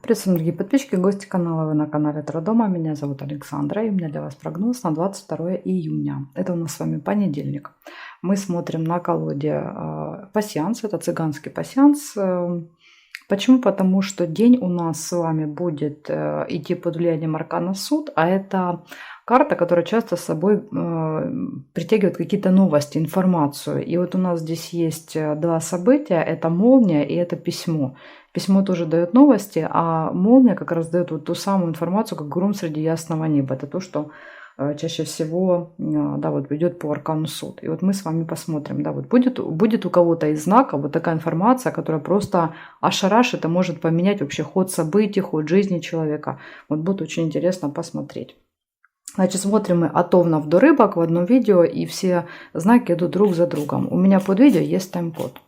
Приветствую, дорогие подписчики, гости канала. Вы на канале Таро-дома. Меня зовут Александра, и у меня для вас прогноз на 22 июня. Это у нас с вами понедельник. Мы смотрим на колоде пасьянс. Это цыганский пасьянс. Почему? Потому что день у нас с вами будет идти под влиянием аркана суд, а это карта, которая часто с собой притягивает какие-то новости, информацию. И вот у нас здесь есть два события. Это молния и это письмо. Письмо тоже дает новости, а молния как раз дает вот ту самую информацию, как гром среди ясного неба. Это то, что чаще всего, да, вот идет по аркану суд. И вот мы с вами посмотрим, да, вот будет у кого-то из знаков вот такая информация, которая просто ошарашит и может поменять вообще ход событий, ход жизни человека. Вот будет очень интересно посмотреть. Значит, смотрим мы от овнов до рыбок в одном видео, и все знаки идут друг за другом. У меня под видео есть тайм-код.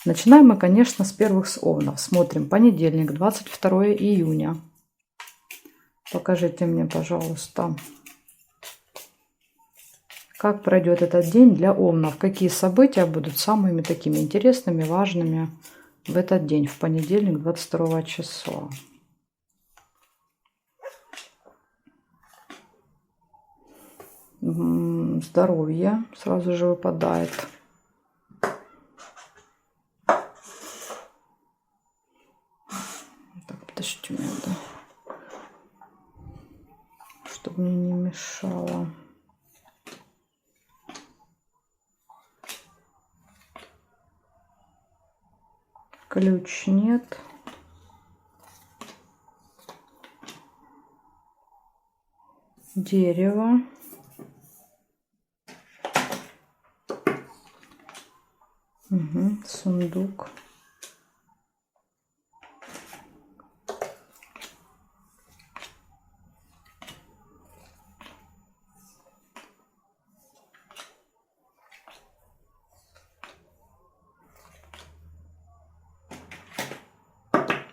Начинаем мы, конечно, с первых с овнов. Смотрим понедельник, 22 июня. Покажите мне, пожалуйста, как пройдет этот день для овнов. Какие события будут самыми такими интересными, важными в этот день, в понедельник, 22 числа. Здоровье сразу же выпадает. Подождите меня, да, чтобы мне не мешало. Ключ нет. Дерево. Угу, сундук.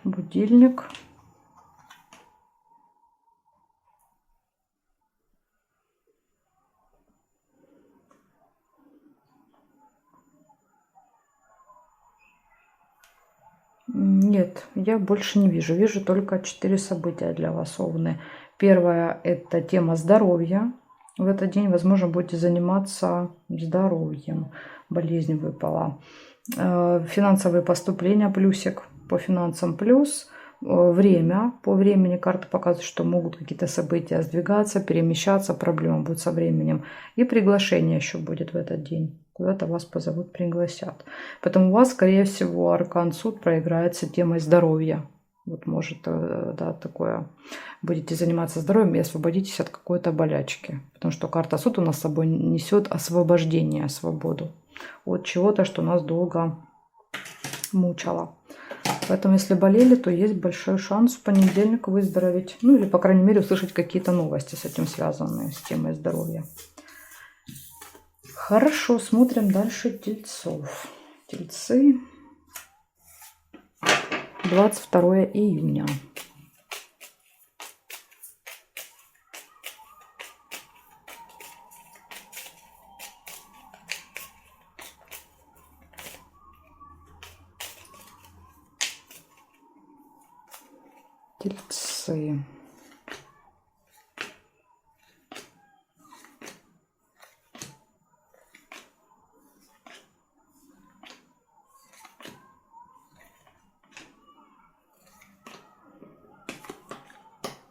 Будильник. Нет, я больше не вижу. Вижу только 4 события для вас, овны. Первое – это тема здоровья. В этот день, возможно, будете заниматься здоровьем. Болезнь выпала. Финансовые поступления, плюсик по финансам, плюс. Время. По времени карта показывает, что могут какие-то события сдвигаться, перемещаться, проблема будет со временем. И приглашение еще будет в этот день. Куда-то вас позовут, пригласят. Поэтому у вас, скорее всего, аркан суд проиграется темой здоровья. Вот может, да, такое. Будете заниматься здоровьем и освободитесь от какой-то болячки. Потому что карта суд у нас с собой несет освобождение, свободу от чего-то, что нас долго мучало. Поэтому, если болели, то есть большой шанс в понедельник выздороветь. Ну, или, по крайней мере, услышать какие-то новости с этим связанные, с темой здоровья. Хорошо, смотрим дальше тельцов. Тельцы. 22 июня. Тельцы.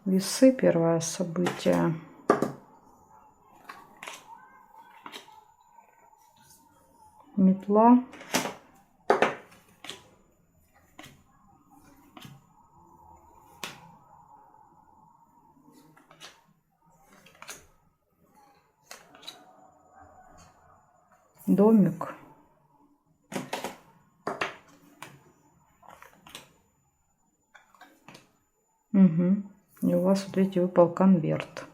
Весы, первое событие. Метла. Домик. Угу. И у вас, вот видите, выпал конверт.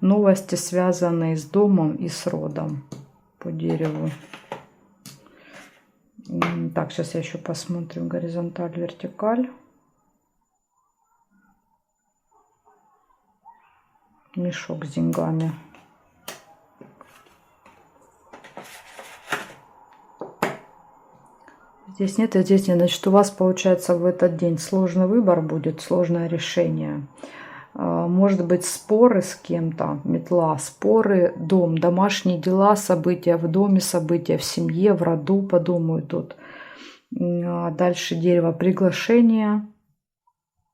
Новости, связанные с домом и с родом по дереву. Так, сейчас я еще посмотрю горизонталь, вертикаль. Мешок с деньгами. Здесь нет, и здесь нет. Значит, у вас, получается, в этот день сложный выбор будет, сложное решение. Может быть, споры с кем-то, метла, споры, дом, домашние дела, события в доме, события в семье, в роду, подумаю тут. Дальше дерево, приглашение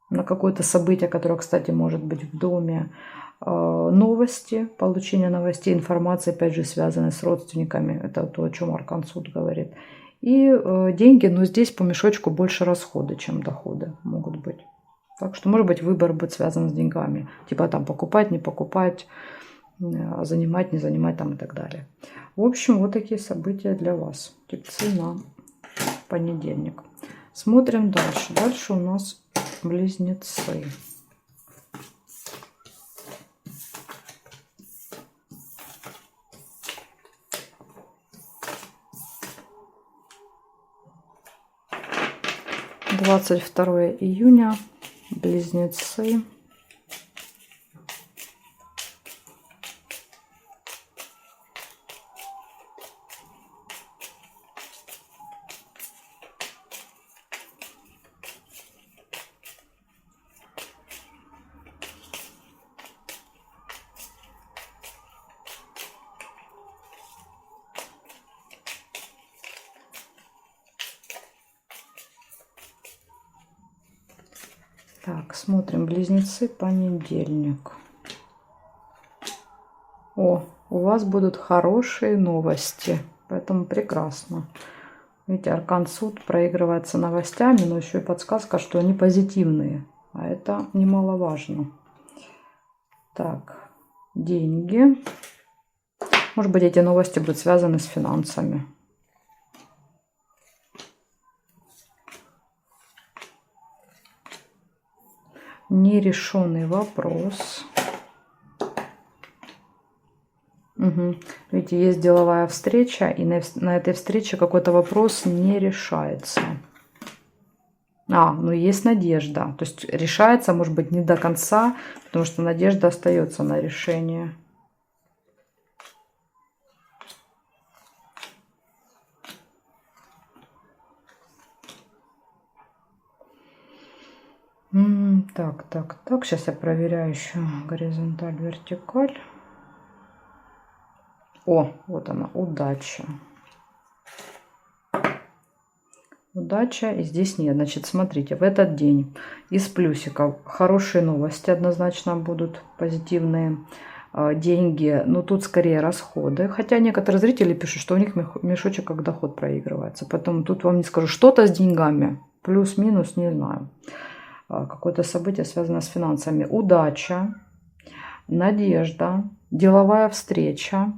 на какое-то событие, которое, кстати, может быть в доме. Новости, получение новостей, информации, опять же, связанной с родственниками. Это то, о чем Аркан Суд говорит. И деньги, но здесь по мешочку больше расходы, чем доходы могут быть. Так что, может быть, выбор будет связан с деньгами. Типа там покупать, не покупать, занимать, не занимать там и так далее. В общем, вот такие события для вас. Тельцы на понедельник. Смотрим дальше. Дальше у нас близнецы. «22 июня. Близнецы. Так, смотрим. Близнецы, понедельник. О, у вас будут хорошие новости, поэтому прекрасно. Видите, Аркан Суд проигрывается новостями, но еще и подсказка, что они позитивные, а это немаловажно. Так, деньги. Может быть, эти новости будут связаны с финансами. Нерешенный вопрос. Угу. Видите, есть деловая встреча, и на этой встрече какой-то вопрос не решается. Ну есть надежда. То есть решается, может быть, не до конца, потому что надежда остается на решение. Так. Сейчас я проверяю еще горизонталь, вертикаль. О, вот она, удача. Удача, и здесь нет. Значит, смотрите, в этот день из плюсиков хорошие новости однозначно будут, позитивные. Деньги, но тут скорее расходы. Хотя некоторые зрители пишут, что у них мешочек как доход проигрывается. Поэтому тут вам не скажу, что-то с деньгами. Плюс-минус, не знаю. Какое-то событие связано с финансами. Удача, надежда, деловая встреча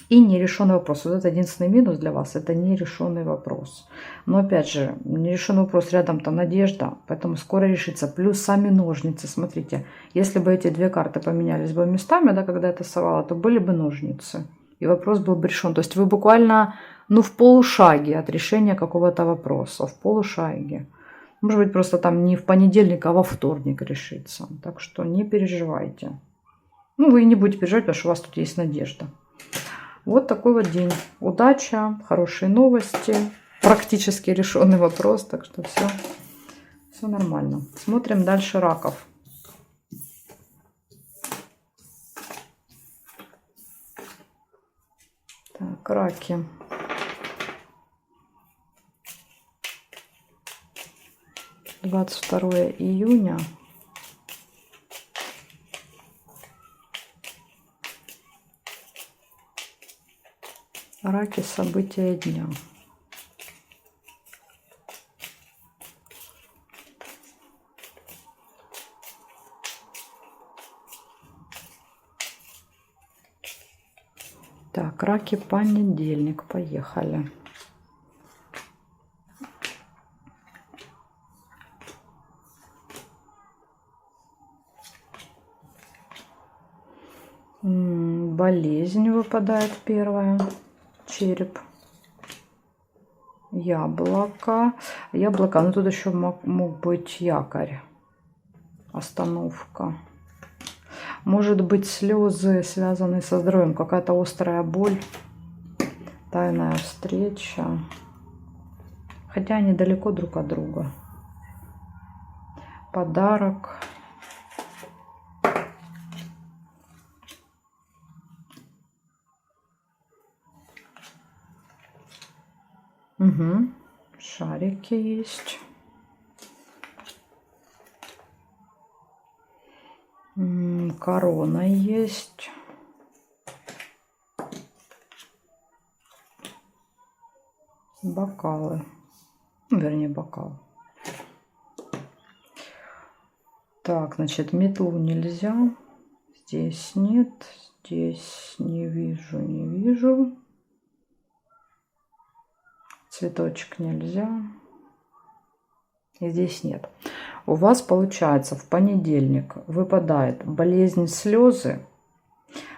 и нерешенный вопрос. Вот это единственный минус для вас. Это нерешенный вопрос. Но опять же, нерешенный вопрос рядом там надежда. Поэтому скоро решится. Плюс сами ножницы. Смотрите, если бы эти две карты поменялись бы местами, да, когда я тасовала, то были бы ножницы. И вопрос был бы решен. То есть вы буквально в полушаге от решения какого-то вопроса. В полушаге. Может быть, просто там не в понедельник, а во вторник решится. Так что не переживайте. Вы не будете переживать, потому что у вас тут есть надежда. Вот такой вот день. Удача, хорошие новости, практически решенный вопрос. Так что все нормально. Смотрим дальше раков. Так, раки. «22 июня. Раки, события дня». Так, раки, понедельник. Поехали. Болезнь выпадает первая. Череп. Яблоко. Ну тут еще мог быть якорь. Остановка. Может быть, слезы, связанные со здоровьем. Какая-то острая боль. Тайная встреча. Хотя они далеко друг от друга. Подарок. Угу. Шарики есть. Корона есть. Бокалы. Ну, вернее, бокал. Так, значит, метлу нельзя. Здесь нет. Здесь не вижу, не вижу. Цветочек нельзя. И здесь нет. У вас получается в понедельник выпадает болезнь слезы.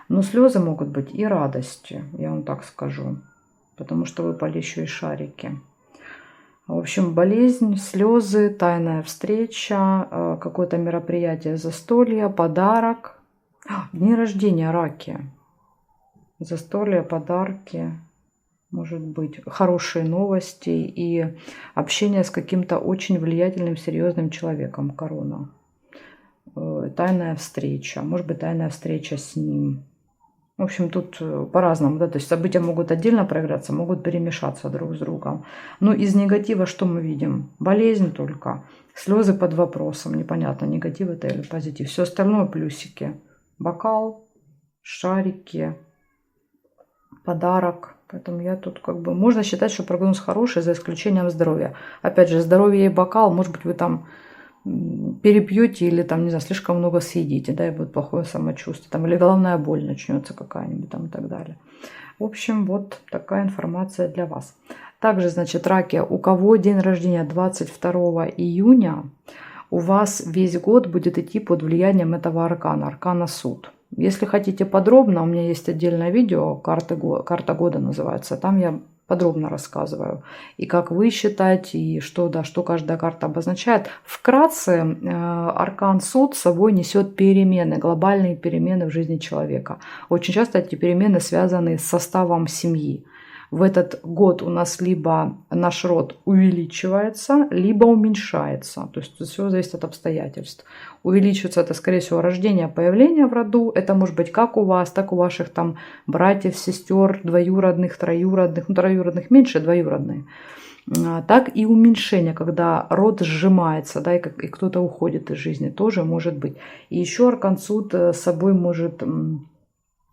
Но слезы могут быть и радости, я вам так скажу. Потому что выпали еще и шарики. В общем, болезнь, слезы, тайная встреча, какое-то мероприятие, застолье, подарок. Дни рождения, раки. Застолье, подарки. Может быть, хорошие новости и общение с каким-то очень влиятельным, серьезным человеком. Корона. Тайная встреча. Может быть, тайная встреча с ним. В общем, тут по-разному, да, то есть события могут отдельно проиграться, могут перемешаться друг с другом. Но из негатива что мы видим? Болезнь только, слезы под вопросом, непонятно, негатив это или позитив. Все остальное плюсики. Бокал, шарики, подарок. Поэтому я тут как бы... Можно считать, что прогноз хороший, за исключением здоровья. Опять же, здоровье и бокал, может быть, вы там перепьете или там, не знаю, слишком много съедите, да, и будет плохое самочувствие, там, или головная боль начнется какая-нибудь там и так далее. В общем, вот такая информация для вас. Также, значит, раки, у кого день рождения 22 июня, у вас весь год будет идти под влиянием этого аркана, аркана суд. Если хотите подробно, у меня есть отдельное видео, карта года называется, там я подробно рассказываю. И как вы считаете, и что, да, что каждая карта обозначает. Вкратце, аркан суд с собой несет перемены, глобальные перемены в жизни человека. Очень часто эти перемены связаны с составом семьи. В этот год у нас либо наш род увеличивается, либо уменьшается. То есть все зависит от обстоятельств. Увеличивается это, скорее всего, рождение, появление в роду. Это может быть как у вас, так у ваших там братьев, сестер, двоюродных, троюродных. Ну, троюродных меньше, двоюродные. Так и уменьшение, когда род сжимается, да, и кто-то уходит из жизни, тоже может быть. И еще аркан суд с собой может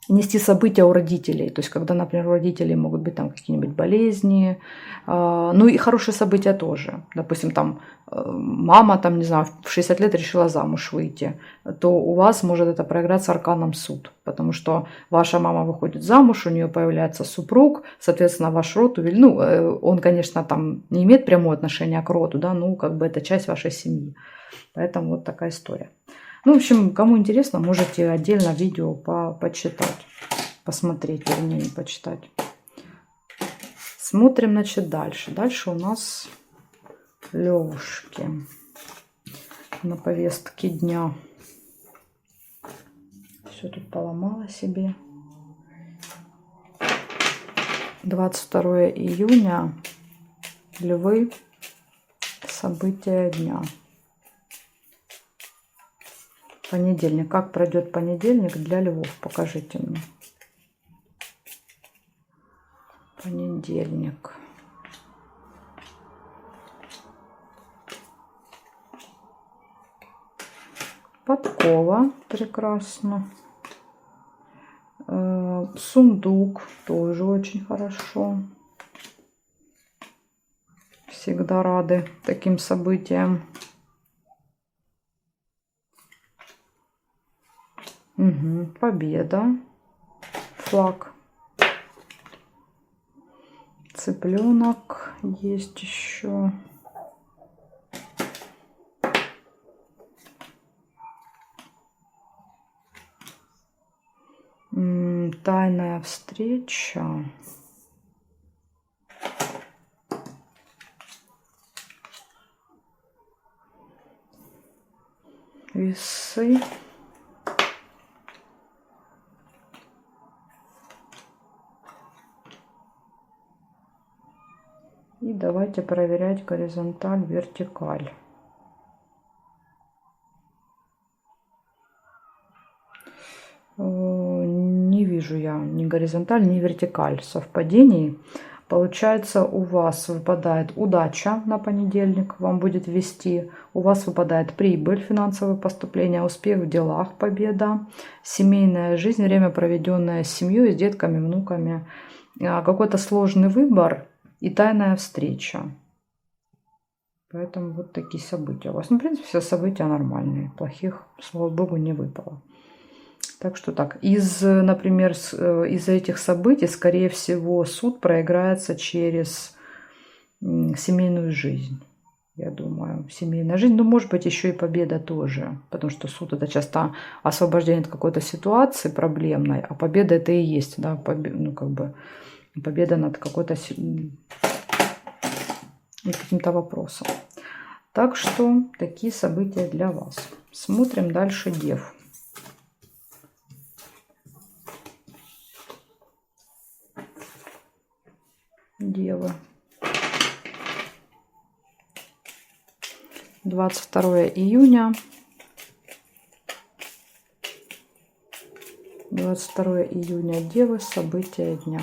нести события у родителей. То есть, когда, например, у родителей могут быть там какие-нибудь болезни, ну и хорошие события тоже. Допустим, там мама, там, не знаю, в 60 лет решила замуж выйти, то у вас может это проиграться арканом суд. Потому что ваша мама выходит замуж, у нее появляется супруг, соответственно, ваш род, ну, он, конечно, там не имеет прямого отношения к роду, да, ну, как бы это часть вашей семьи. Поэтому вот такая история. Ну, в общем, кому интересно, можете отдельно видео почитать, посмотреть, вернее, не почитать. Смотрим, значит, дальше. Дальше у нас левушки на повестке дня. Все тут поломала себе. 22 июня. Львы. События дня. Понедельник. Как пройдет понедельник для львов? Покажите мне. Понедельник. Подкова. Прекрасно. Сундук. Тоже очень хорошо. Всегда рады таким событиям. Угу. Победа. Флаг. Цыпленок есть еще. Тайная встреча. Весы. И Давайте проверять горизонталь, вертикаль. Не вижу я ни горизонталь, ни вертикаль совпадений. Получается, у вас выпадает удача на понедельник, вам будет вести. У вас выпадает прибыль, финансовые поступления, успех в делах, победа, семейная жизнь, время, проведенное с семьей, с детками, внуками, какой-то сложный выбор и тайная встреча. Поэтому вот такие события у вас. Ну, в принципе, все события нормальные. Плохих, слава богу, не выпало. Так что так. Например, из-за этих событий, скорее всего, суд проиграется через семейную жизнь. Я думаю, семейная жизнь. Ну, может быть, еще и победа тоже. Потому что суд — это часто освобождение от какой-то ситуации проблемной, а победа — это и есть, да, ну, как бы победа над каким-то вопросом. Так что такие события для вас. Смотрим дальше Дев. Девы. 22 июня. 22 июня. Девы. События дня.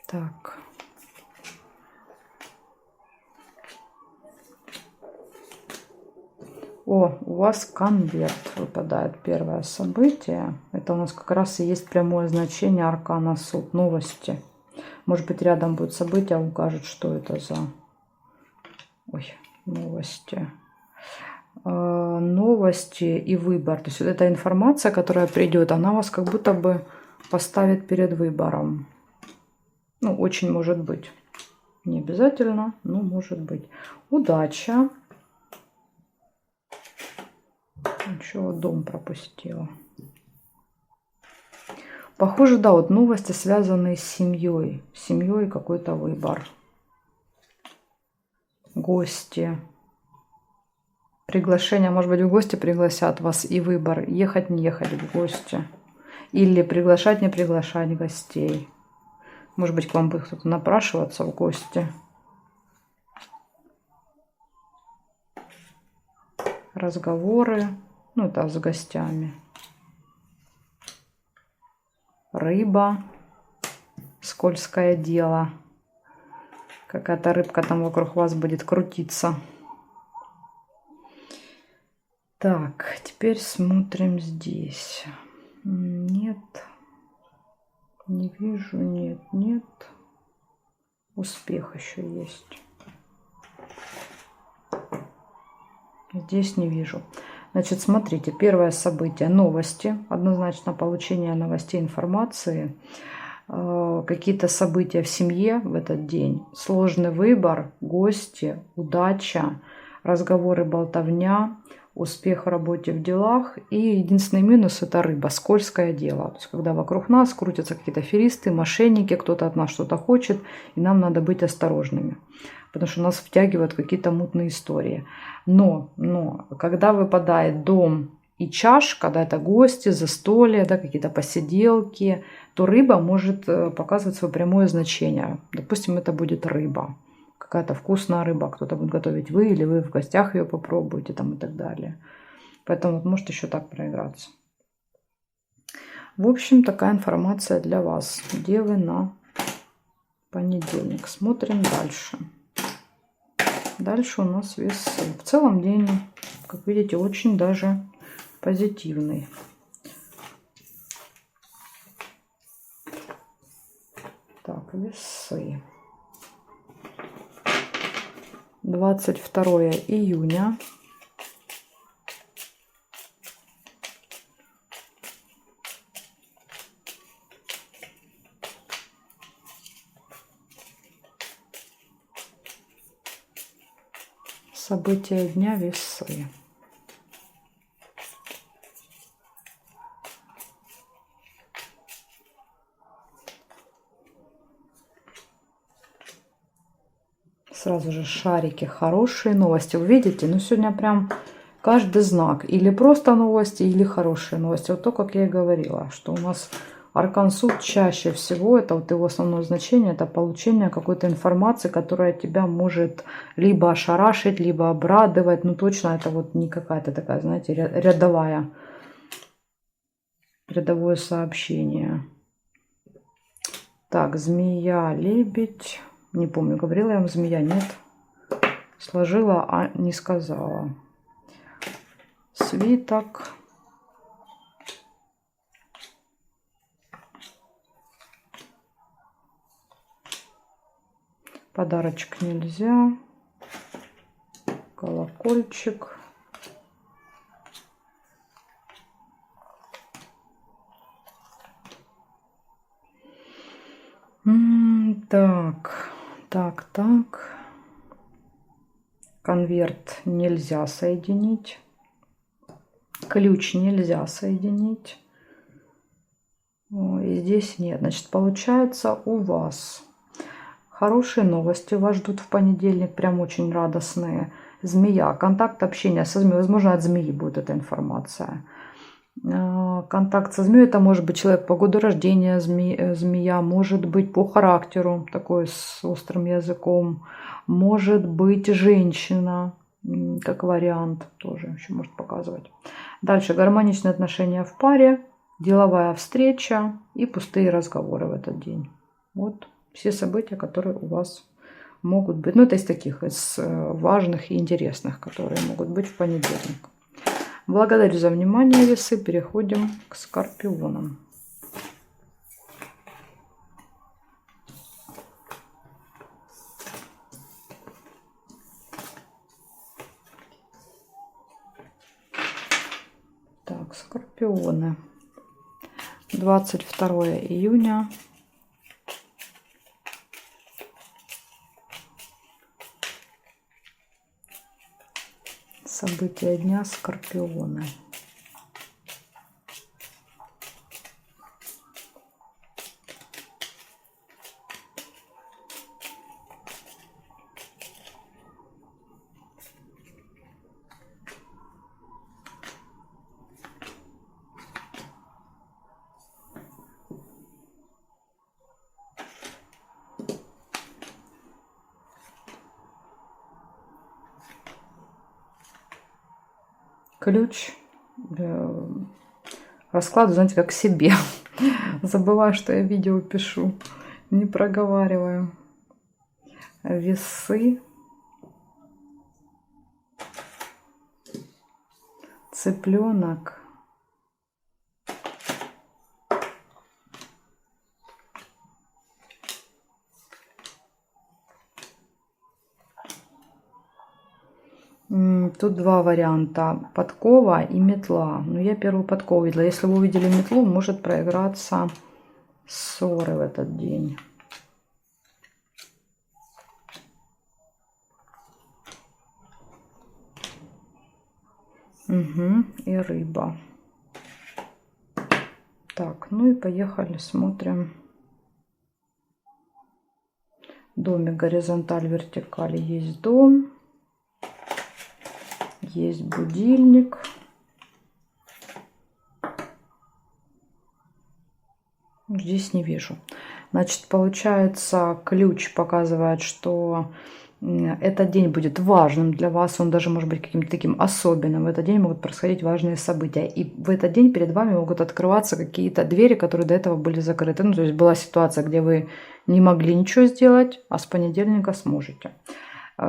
Так. О, у вас конверт выпадает, первое событие. Это у нас как раз и есть прямое значение аркана суд. Новости. Может быть, рядом будет событие, укажет, что это за... Ой, новости. Новости и выбор. То есть вот эта информация, которая придет, она вас как будто бы поставит перед выбором. Ну, очень может быть. Не обязательно, но может быть. Удача. Еще дом пропустила. Похоже, да, вот новости, связанные с семьей. С семьей какой-то выбор. Гости. Приглашение, может быть, в гости пригласят вас и выбор. Ехать, не ехать в гости. Или приглашать, не приглашать гостей. Может быть, к вам будет кто-то напрашиваться в гости. Разговоры. Ну, это с гостями. Рыба. Скользкое дело. Какая-то рыбка там вокруг вас будет крутиться. Так, теперь смотрим здесь. Нет. Не вижу, нет, нет. Успех еще есть. Здесь не вижу. Значит, смотрите, первое событие. Новости. Однозначно получение новостей, информации. Какие-то события в семье в этот день. Сложный выбор, гости, удача, разговоры, болтовня, успех в работе, в делах. И единственный минус — это рыба, скользкое дело. То есть, когда вокруг нас крутятся какие-то аферисты, мошенники, кто-то от нас что-то хочет, и нам надо быть осторожными. Потому что нас втягивают в какие-то мутные истории. Но, когда выпадает дом и чашка, да, это гости, застолья, да, какие-то посиделки, то рыба может показывать свое прямое значение. Допустим, это будет рыба. Какая-то вкусная рыба. Кто-то будет готовить вы, или вы в гостях ее попробуете там, и так далее. Поэтому вот может еще так проиграться. В общем, такая информация для вас. Девы на понедельник. Смотрим дальше. Дальше у нас весы. В целом день, как видите, очень даже позитивный. Так, весы. 22 июня. События дня, весы. Сразу же шарики, хорошие новости. Вы видите, ну сегодня прям каждый знак. Или просто новости, или хорошие новости. Вот то, как я и говорила, что у нас аркан суд чаще всего, это вот его основное значение, это получение какой-то информации, которая тебя может либо ошарашить, либо обрадовать. Ну точно это вот не какая-то такая, знаете, рядовое сообщение. Так, змея, лебедь. Не помню, говорила я вам змея, нет. Сложила, а не сказала. Свиток. Подарочек нельзя. Колокольчик. Так. Конверт нельзя соединить. Ключ нельзя соединить. И здесь нет. Значит, получается у вас хорошие новости. Вас ждут в понедельник. Прям очень радостные. Змея. Контакт, общения со змеей. Возможно, от змеи будет эта информация. Контакт со змеей, это может быть человек по году рождения, змея, может быть по характеру, такой с острым языком, может быть женщина, как вариант, тоже еще может показывать. Дальше гармоничные отношения в паре, деловая встреча и пустые разговоры в этот день. Вот все события, которые у вас могут быть. Ну, это из таких, из важных и интересных, которые могут быть в понедельник. Благодарю за внимание, весы. Переходим к скорпионам. Так, скорпионы. 22 июня. События дня, скорпионы. Ключ. Раскладываю, знаете, как себе. Забываю, что я видео пишу. Не проговариваю. Весы. Цыпленок. Тут два варианта. Подкова и метла. Но я первую подкову видела. Если вы увидели метлу, может проиграться ссоры в этот день. И рыба. Так, ну и поехали, смотрим. Домик, горизонталь, вертикаль. Есть дом. Есть будильник. Здесь не вижу. Значит, получается, ключ показывает, что этот день будет важным для вас. Он даже может быть каким-то таким особенным. В этот день могут происходить важные события. И в этот день перед вами могут открываться какие-то двери, которые до этого были закрыты. Ну, то есть была ситуация, где вы не могли ничего сделать, а с понедельника сможете.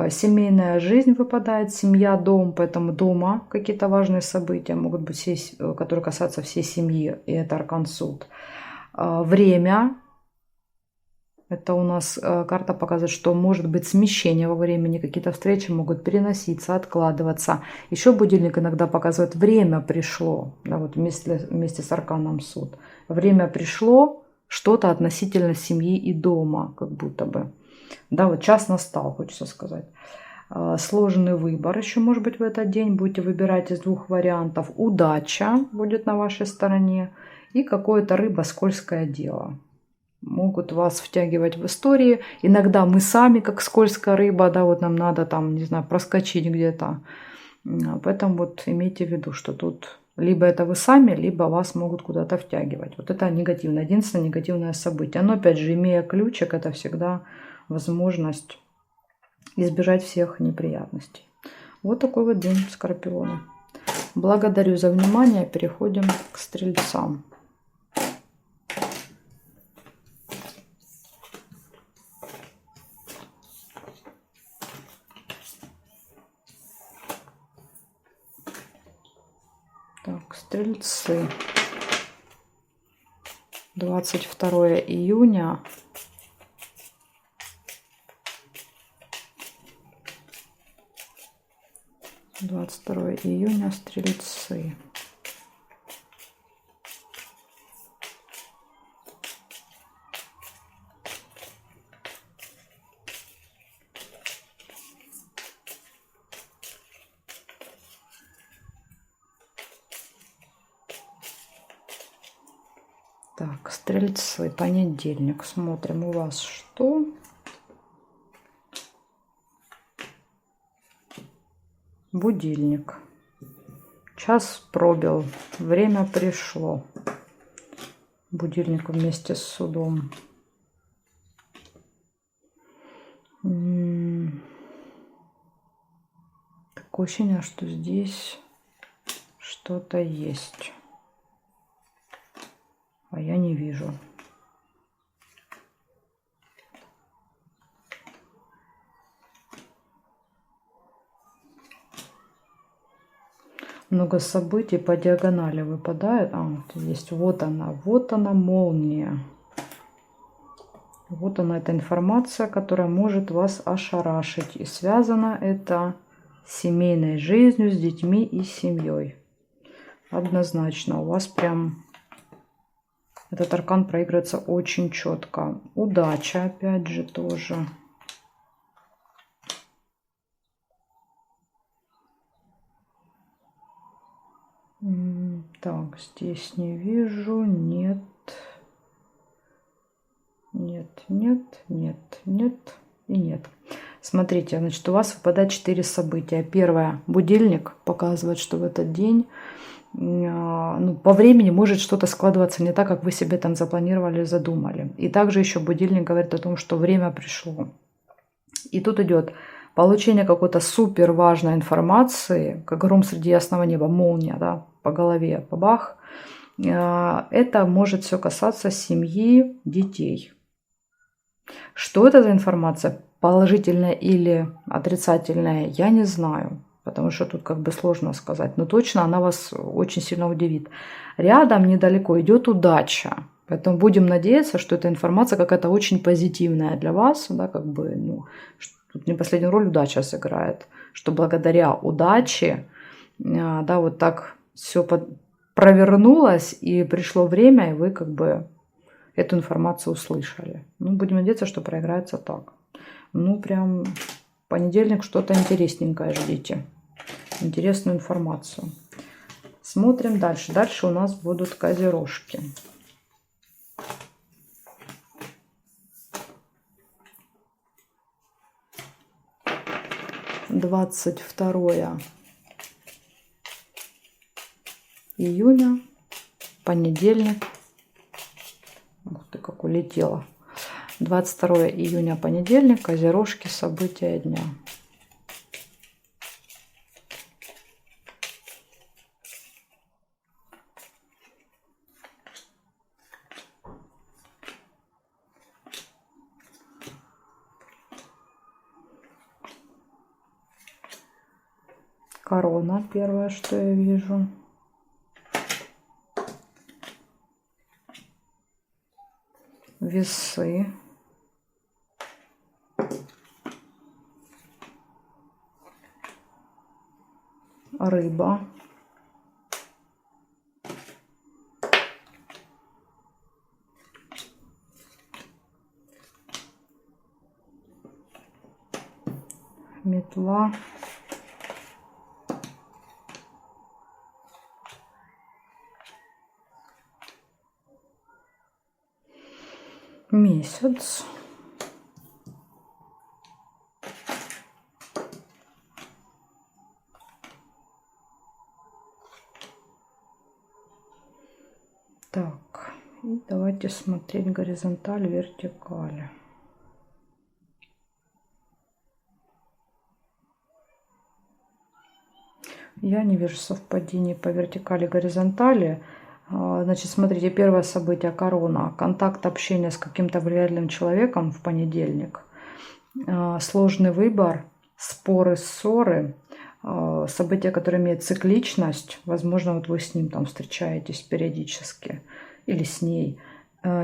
Семейная жизнь выпадает, семья, дом, поэтому дома какие-то важные события могут быть, которые касаются всей семьи, и это аркан суд. Время, это у нас карта показывает, что может быть смещение во времени, какие-то встречи могут переноситься, откладываться. Еще будильник иногда показывает, время пришло, да, вот вместе с арканом суд. Время пришло, что-то относительно семьи и дома, как будто бы. Да, вот час настал, хочется сказать. Сложный выбор еще может быть в этот день. Будете выбирать из двух вариантов. Удача будет на вашей стороне. И какое-то рыба-скользкое дело. могут вас втягивать в истории. Иногда мы сами, как скользкая рыба, да, вот нам надо там, не знаю, проскочить где-то. Поэтому вот имейте в виду, что тут либо это вы сами, либо вас могут куда-то втягивать. Вот это негативное, единственное негативное событие. Но опять же, имея ключик, это всегда возможность избежать всех неприятностей. Вот такой вот день Скорпиона. Благодарю за внимание. Переходим к Стрельцам. Так, Стрельцы. 22 июня. Стрельцы. Так, Стрельцы, понедельник. Смотрим, у вас что? Будильник. Час пробил. Время пришло. Будильник вместе с судом. Такое ощущение, что здесь что-то есть. А я не вижу. Много событий по диагонали выпадает. Вот есть. Вот она молния. Вот она, эта информация, которая может вас ошарашить. И связано это с семейной жизнью, с детьми и семьей. Однозначно. У вас прям этот аркан проигрывается очень четко. Удача, опять же, тоже. Так, здесь не вижу. Нет. Нет, нет, нет, нет и нет. Смотрите, значит, у вас выпадает 4 события. Первое. Будильник показывает, что в этот день по времени может что-то складываться не так, как вы себе там запланировали, задумали. И также еще будильник говорит о том, что время пришло. И тут идет получение какой-то супер важной информации, как гром среди ясного неба, молния, да, по голове, бабах. Это может все касаться семьи, детей. Что это за информация, положительная или отрицательная, я не знаю, потому что тут как бы сложно сказать, но точно она вас очень сильно удивит. Рядом недалеко идет удача, поэтому будем надеяться, что эта информация какая-то очень позитивная для вас, да, как бы, тут не последнюю роль удача сыграет, что благодаря удаче, да, вот так все провернулось и пришло время, и вы как бы эту информацию услышали. Будем надеяться, что проиграется так. Прям понедельник что-то интересненькое ждите. Интересную информацию. Смотрим дальше. Дальше у нас будут козерожки. «22 июня, понедельник». Ух ты, как улетело. 22 июня, понедельник, козерожки, события дня. Корона, первое, что я вижу. Весы. Рыба. Метла. месяц. Так, и давайте смотреть горизонталь, вертикаль. Я не вижу совпадений по вертикали, горизонтали. Значит, смотрите, первое событие — корона. Контакт, общение с каким-то влиятельным человеком в понедельник. Сложный выбор, споры, ссоры. Событие, которое имеет цикличность. Возможно, вот вы с ним там встречаетесь периодически или с ней.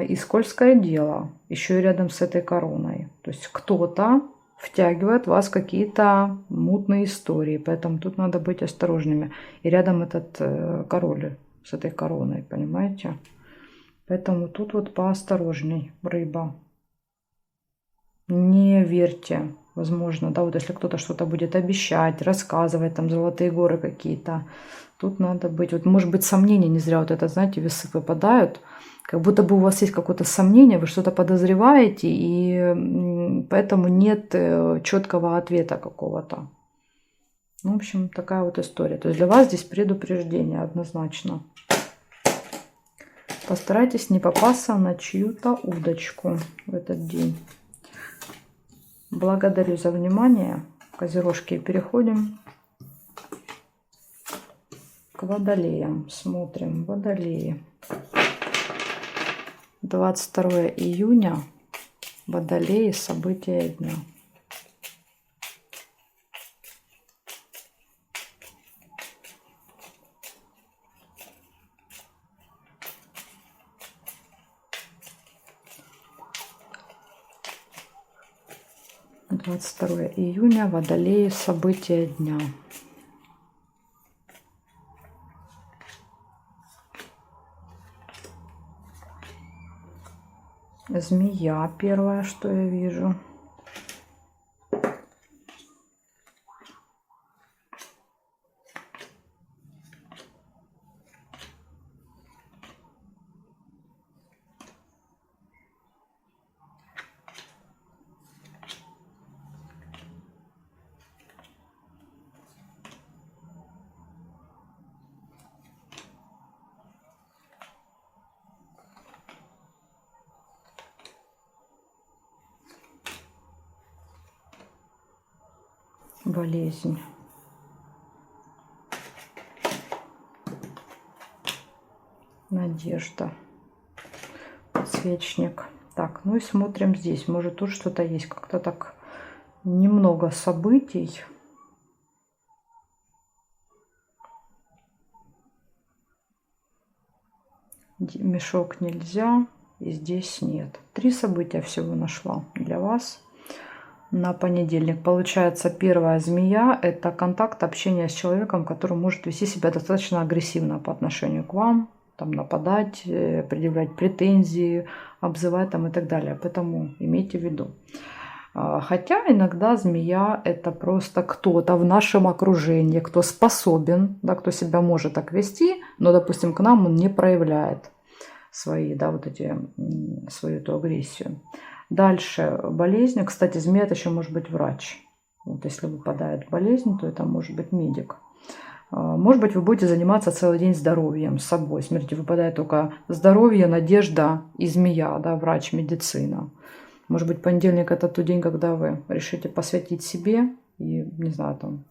И скользкое дело, еще и рядом с этой короной. То есть кто-то втягивает вас в какие-то мутные истории, поэтому тут надо быть осторожными. И рядом этот король с этой короной, понимаете? Поэтому тут вот поосторожней, рыба. Не верьте, возможно, да, вот если кто-то что-то будет обещать, рассказывать, там золотые горы какие-то, тут надо быть, вот может быть сомнения, не зря вот это, знаете, весы выпадают, как будто бы у вас есть какое-то сомнение, вы что-то подозреваете, и поэтому нет четкого ответа какого-то. В общем, такая вот история. То есть для вас здесь предупреждение однозначно. Постарайтесь не попасться на чью-то удочку в этот день. Благодарю за внимание, козерожки. Переходим к водолеям. Смотрим водолеи. 22 июня. Водолеи. События дня. (22 июня) Водолеи. События дня. Змея первое, что я вижу. Болезнь. Надежда. Подсвечник. Так, ну и смотрим здесь. Может, тут что-то есть. Как-то так немного событий. Мешок нельзя. И здесь нет. 3 события всего нашла для вас. На понедельник. Получается, первая змея — это контакт, общение с человеком, который может вести себя достаточно агрессивно по отношению к вам, там нападать, предъявлять претензии, обзывать там и так далее. Поэтому имейте в виду. Хотя иногда змея — это просто кто-то в нашем окружении, кто способен, да, кто себя может так вести, но, допустим, к нам он не проявляет свои, да, вот эти, свою эту агрессию. Дальше болезнь. Кстати, змея — это еще может быть врач. Вот если выпадает болезнь, то это может быть медик. Может быть, вы будете заниматься целый день здоровьем, с собой. Смотрите, выпадает только здоровье, надежда и змея, да, врач, медицина. Может быть, понедельник — это тот день, когда вы решите посвятить себе и, не знаю, там,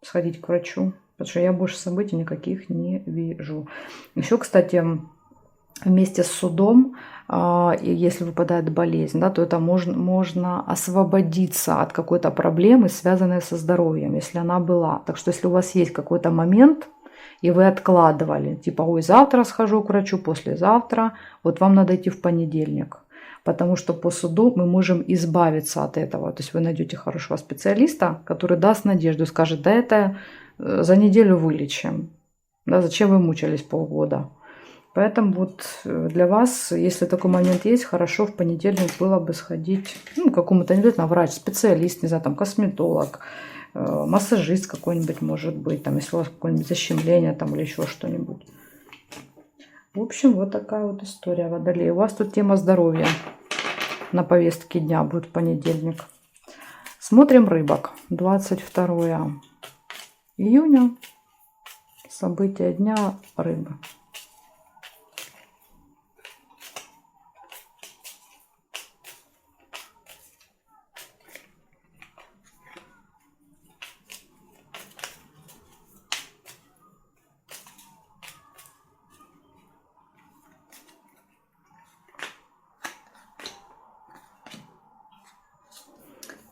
сходить к врачу. Потому что я больше событий никаких не вижу. Еще, кстати, вместе с судом, если выпадает болезнь, да, то это можно освободиться от какой-то проблемы, связанной со здоровьем, если она была. Так что если у вас есть какой-то момент, и вы откладывали, типа, ой, завтра схожу к врачу, послезавтра, вот вам надо идти в понедельник. Потому что по суду мы можем избавиться от этого. То есть вы найдете хорошего специалиста, который даст надежду, скажет, да это за неделю вылечим. Да, зачем вы мучились полгода? Поэтому вот для вас, если такой момент есть, хорошо в понедельник было бы сходить, ну, к какому-то, не обязательно врач, специалист, не знаю, там, косметолог, массажист какой-нибудь, может быть, там, если у вас какое-нибудь защемление там или еще что-нибудь. В общем, вот такая вот история, водолей. У вас тут тема здоровья. на повестке дня будет понедельник. Смотрим рыбок. 22 июня. События дня рыбы.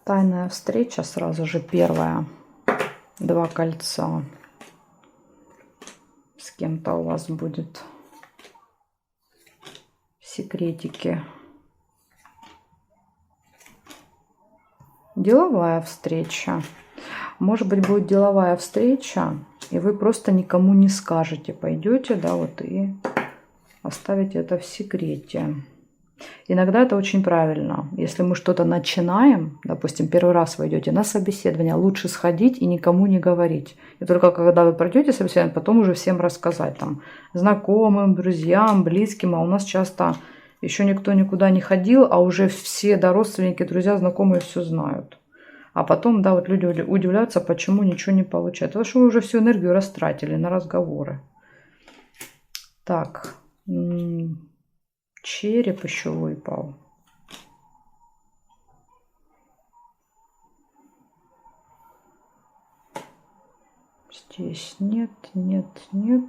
Тайная встреча сразу же первая. 2 кольца. С кем-то у вас будет секретики. Деловая встреча. Может быть, будет деловая встреча, и вы просто никому не скажете. Пойдете, да, вот и оставите это в секрете. Иногда это очень правильно. Если мы что-то начинаем, допустим, первый раз вы идете на собеседование, лучше сходить и никому не говорить. И только когда вы пройдете собеседование, потом уже всем рассказать. Там, знакомым, друзьям, близким. А у нас часто еще никто никуда не ходил, а уже все, да, родственники, друзья, знакомые все знают. А потом, да, вот люди удивляются, почему ничего не получается. Потому что вы уже всю энергию растратили на разговоры. Так. Череп еще выпал. Здесь нет, нет, нет.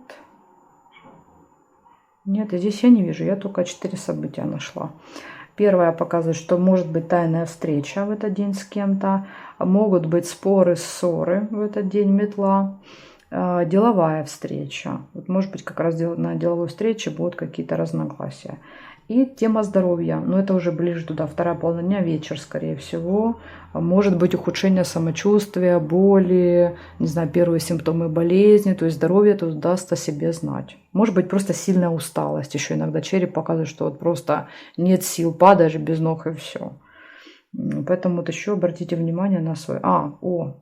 Нет, здесь я не вижу. Я только 4 события нашла. Первое показывает, что может быть тайная встреча в этот день с кем-то. Могут быть споры, ссоры в этот день, метла. Деловая встреча. Вот, может быть, как раз на деловой встрече будут какие-то разногласия. И тема здоровья. Но это уже ближе туда. Вторая половина дня, вечер, скорее всего. Может быть ухудшение самочувствия, боли, не знаю, первые симптомы болезни. То есть здоровье тут даст о себе знать. Может быть просто сильная усталость. Еще иногда череп показывает, что вот просто нет сил, падаешь без ног и все. Поэтому вот еще обратите внимание на свой...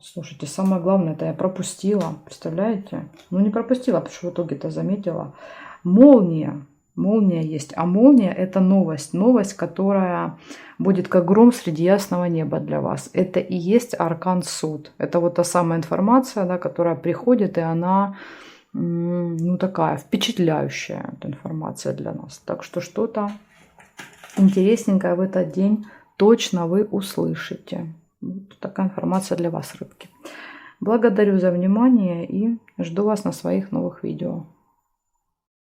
Слушайте, самое главное, это я пропустила. Представляете? Ну, не пропустила, потому что в итоге-то заметила. Молния. Молния есть. А молния – это новость. Новость, которая будет как гром среди ясного неба для вас. Это и есть аркан суд. Это вот та самая информация, да, которая приходит, и она, ну, такая впечатляющая эта информация для нас. Так что что-то интересненькое в этот день точно вы услышите. Вот такая информация для вас, рыбки. Благодарю за внимание и жду вас на своих новых видео.